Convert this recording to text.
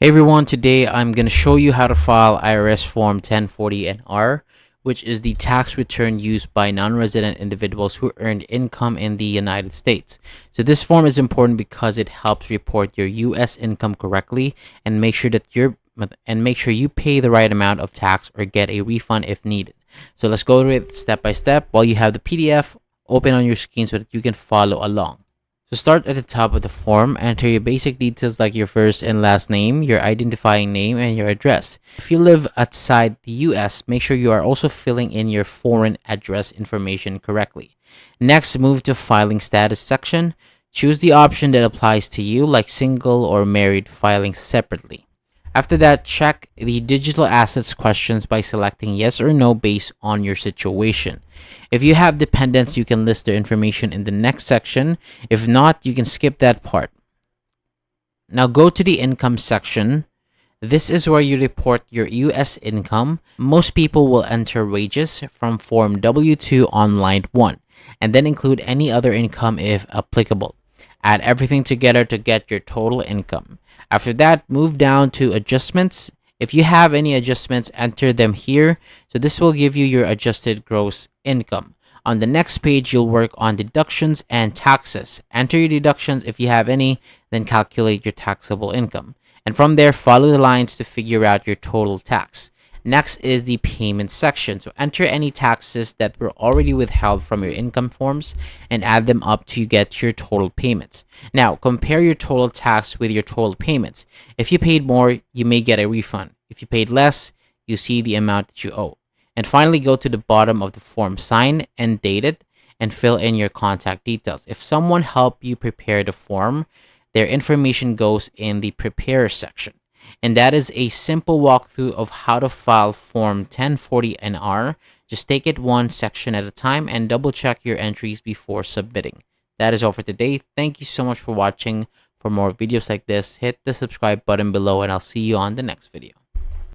Hey everyone, today I'm going to show you how to file IRS Form 1040-NR, which is the tax return used by non-resident individuals who earned income in the United States. So this form is important because it helps report your US income correctly and make sure you pay the right amount of tax or get a refund if needed. So let's go through it step by step while you have the PDF open on your screen so that you can follow along. So start at the top of the form, enter your basic details like your first and last name, your identifying name, and your address. If you live outside the US, make sure you are also filling in your foreign address information correctly. Next, move to filing status section. Choose the option that applies to you, like single or married filing separately. After that, check the digital assets questions by selecting yes or no based on your situation. If you have dependents, you can list their information in the next section. If not, you can skip that part. Now go to the income section. This is where you report your US income. Most people will enter wages from Form W-2 on line 1 and then include any other income if applicable. Add everything together to get your total income. After that, move down to adjustments. If you have any adjustments, enter them here. So this will give you your adjusted gross income. On the next page, you'll work on deductions and taxes. Enter your deductions if you have any, then calculate your taxable income. And from there, follow the lines to figure out your total tax. Next is the payment section. So enter any taxes that were already withheld from your income forms and add them up to get your total payments. Now, compare your total tax with your total payments. If you paid more, you may get a refund. If you paid less, you see the amount that you owe. And finally, go to the bottom of the form, sign and date it, and fill in your contact details. If someone helped you prepare the form, their information goes in the prepare section. And that is a simple walkthrough of how to file Form 1040-NR. Just take it one section at a time and double check your entries before submitting. That is all for today. Thank you so much for watching. For more videos like this, hit the subscribe button below and I'll see you on the next video.